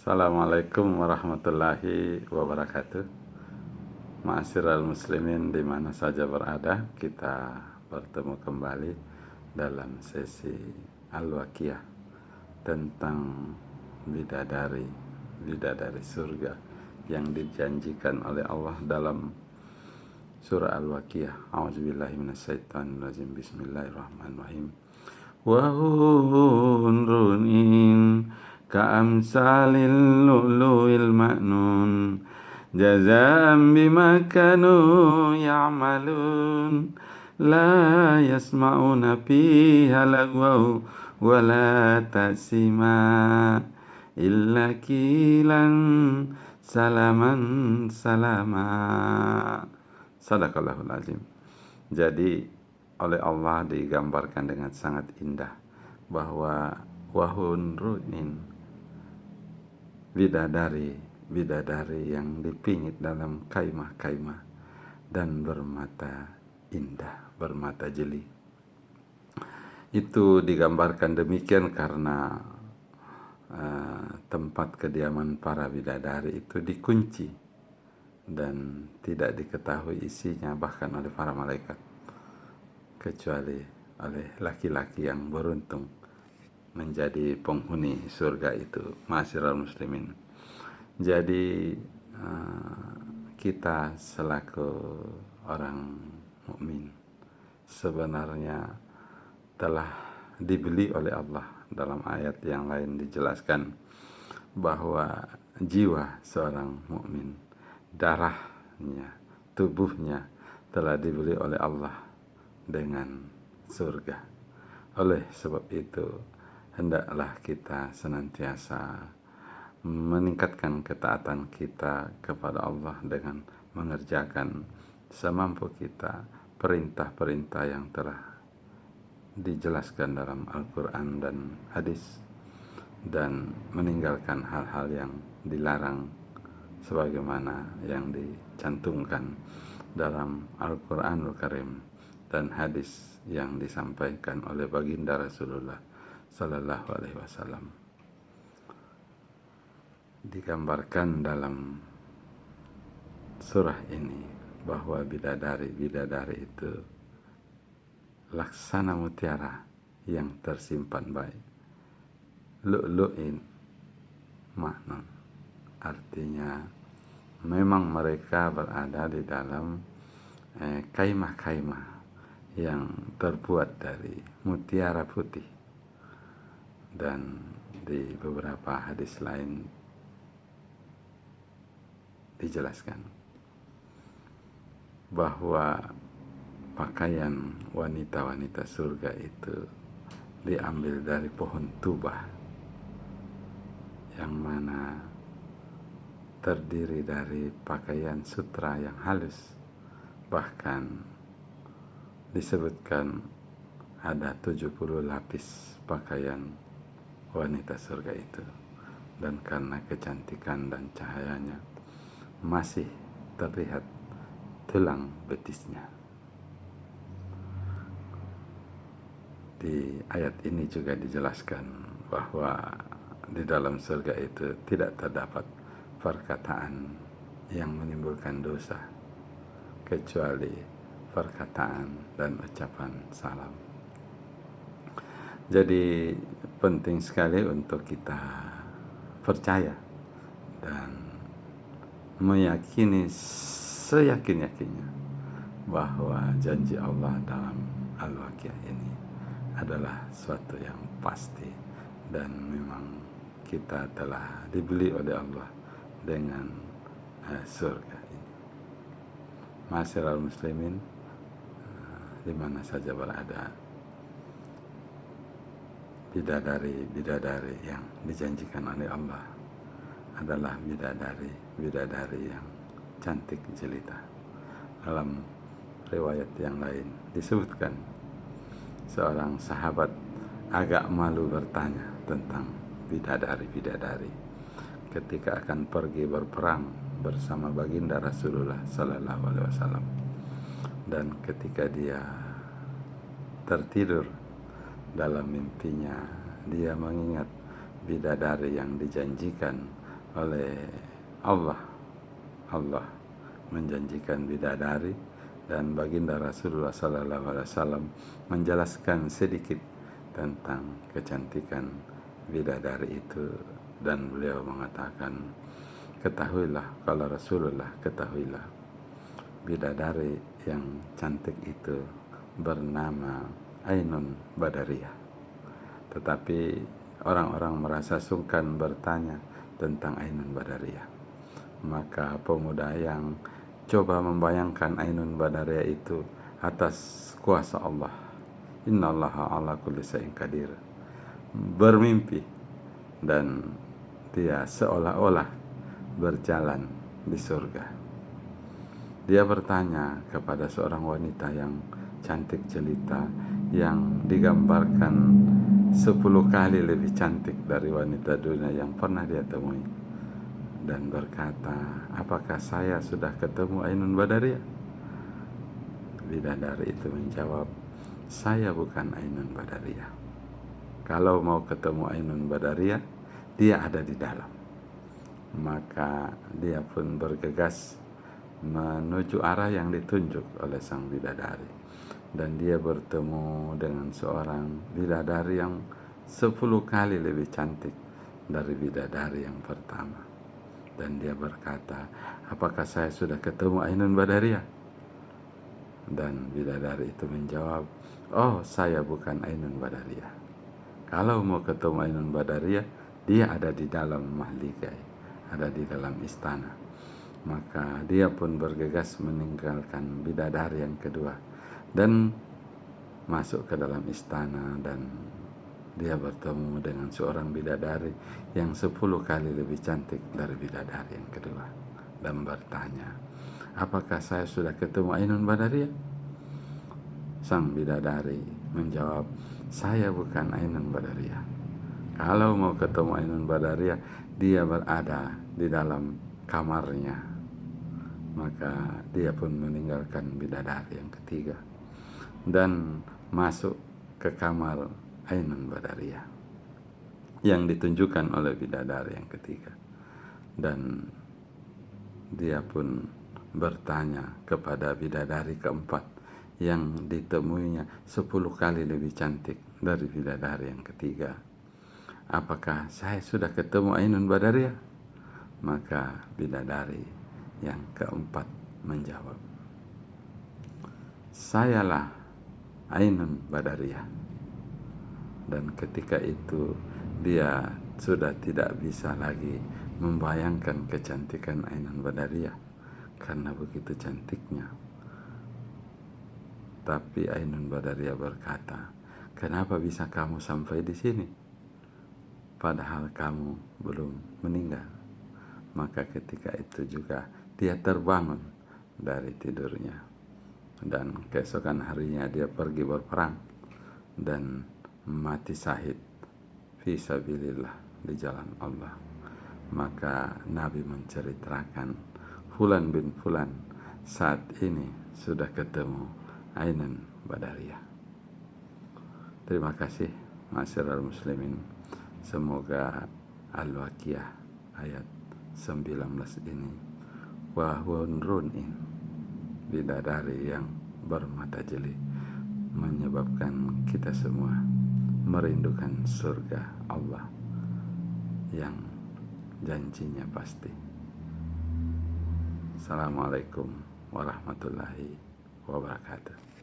Assalamualaikum warahmatullahi wabarakatuh. Ma'asyiral muslimin di mana saja berada, kita bertemu kembali dalam sesi Al-Waqiah tentang bidadari surga yang dijanjikan oleh Allah dalam surah Al-Waqiah. A'udzubillahi minasyaitonirrajim. Bismillahirrahmanirrahim. Wa hurun ka'amsalil lu'lu'il ma'nun jazaan bima kanu ya'malun la yasma'una fiha lagwaw wa la ta'sima illa kilan salaman salama. Sadaqallahul azim. Jadi oleh Allah digambarkan dengan sangat indah bahwa wahun ru'in, bidadari yang dipingit dalam kaimah-kaimah dan bermata indah, bermata jeli. Itu digambarkan demikian karena tempat kediaman para bidadari itu dikunci dan tidak diketahui isinya bahkan oleh para malaikat, kecuali oleh laki-laki yang beruntung menjadi penghuni surga itu. Ma'asyiral muslimin, jadi kita selaku orang mukmin sebenarnya telah dibeli oleh Allah. Dalam ayat yang lain dijelaskan bahwa jiwa seorang mukmin, darahnya, tubuhnya telah dibeli oleh Allah dengan surga. Oleh sebab itu hendaklah kita senantiasa meningkatkan ketaatan kita kepada Allah dengan mengerjakan semampu kita perintah-perintah yang telah dijelaskan dalam Al-Quran dan hadis, dan meninggalkan hal-hal yang dilarang sebagaimana yang dicantumkan dalam Al-Quranul Karim dan hadis yang disampaikan oleh baginda Rasulullah Sallallahu Alaihi Wasallam. Digambarkan dalam surah ini bahwa bidadari itu laksana mutiara yang tersimpan baik, lu'lu'in maknun, artinya memang mereka berada di dalam kaimah-kaimah yang terbuat dari mutiara putih. Dan di beberapa hadis lain dijelaskan bahwa pakaian wanita-wanita surga itu diambil dari pohon tubah yang mana terdiri dari pakaian sutra yang halus. Bahkan disebutkan ada 70 lapis pakaian wanita surga itu, dan karena kecantikan dan cahayanya masih terlihat tulang betisnya. Di ayat ini juga dijelaskan bahwa di dalam surga itu tidak terdapat perkataan yang menimbulkan dosa kecuali perkataan dan ucapan salam. Jadi penting sekali untuk kita percaya dan meyakini seyakin-yakinnya bahwa janji Allah dalam Al-Waqiah ini adalah suatu yang pasti, dan memang kita telah dibeli oleh Allah dengan surga ini. Ma'asyiral muslimin di mana saja berada, bidadari yang dijanjikan oleh Allah adalah bidadari yang cantik jelita. Dalam riwayat yang lain disebutkan seorang sahabat agak malu bertanya tentang bidadari ketika akan pergi berperang bersama baginda Rasulullah Sallallahu Alaihi Wasallam, dan ketika dia tertidur dalam mimpinya dia mengingat bidadari yang dijanjikan oleh Allah. Allah menjanjikan bidadari, dan baginda Rasulullah SAW menjelaskan sedikit tentang kecantikan bidadari itu, dan beliau mengatakan, ketahuilah, kalau Rasulullah, ketahuilah, bidadari yang cantik itu bernama Ainun Badariyah. Tetapi orang-orang merasa sungkan bertanya tentang Ainun Badariyah. Maka pemuda yang coba membayangkan Ainun Badariyah itu atas kuasa Allah, innallaha ala kulli syai'in qadir, bermimpi, dan dia seolah-olah berjalan di surga. Dia bertanya kepada seorang wanita yang cantik jelita, yang digambarkan 10 kali lebih cantik dari wanita dunia yang pernah dia temui, dan berkata, apakah saya sudah ketemu Ainun Badariyah? Bidadari itu menjawab, saya bukan Ainun Badariyah. Kalau mau ketemu Ainun Badariyah, dia ada di dalam. Maka dia pun bergegas menuju arah yang ditunjuk oleh sang bidadari, dan dia bertemu dengan seorang bidadari yang 10 kali lebih cantik dari bidadari yang pertama. Dan dia berkata, apakah saya sudah ketemu Ainun Badariyah? Dan bidadari itu menjawab, oh, saya bukan Ainun Badariyah. Kalau mau ketemu Ainun Badariyah, dia ada di dalam mahligai, ada di dalam istana. Maka dia pun bergegas meninggalkan bidadari yang kedua dan masuk ke dalam istana, dan dia bertemu dengan seorang bidadari yang 10 kali lebih cantik dari bidadari yang kedua, dan bertanya, apakah saya sudah ketemu Ainun Badariyah? Sang bidadari menjawab, saya bukan Ainun Badariyah. Kalau mau ketemu Ainun Badariyah, dia berada di dalam kamarnya. Maka dia pun meninggalkan bidadari yang ketiga dan masuk ke kamar Ainun Badariyah yang ditunjukkan oleh bidadari yang ketiga. Dan dia pun bertanya kepada bidadari keempat yang ditemuinya 10 kali lebih cantik dari bidadari yang ketiga, apakah saya sudah ketemu Ainun Badariyah? Maka bidadari yang keempat menjawab, sayalah Ainun Badariyah. Dan ketika itu dia sudah tidak bisa lagi membayangkan kecantikan Ainun Badariyah karena begitu cantiknya. Tapi Ainun Badariyah berkata, kenapa bisa kamu sampai di sini padahal kamu belum meninggal? Maka ketika itu juga dia terbangun dari tidurnya, dan keesokan harinya dia pergi berperang dan mati syahid fi sabilillah, di jalan Allah. Maka Nabi menceritakan, Fulan bin Fulan saat ini sudah ketemu Ainun Badariyah. Terima kasih ma'asyiral muslimin. Semoga Al-Waqiah ayat 19 ini, wahunrunin, bidadari yang bermata jeli, menyebabkan kita semua merindukan surga Allah yang janjinya pasti. Assalamualaikum warahmatullahi wabarakatuh.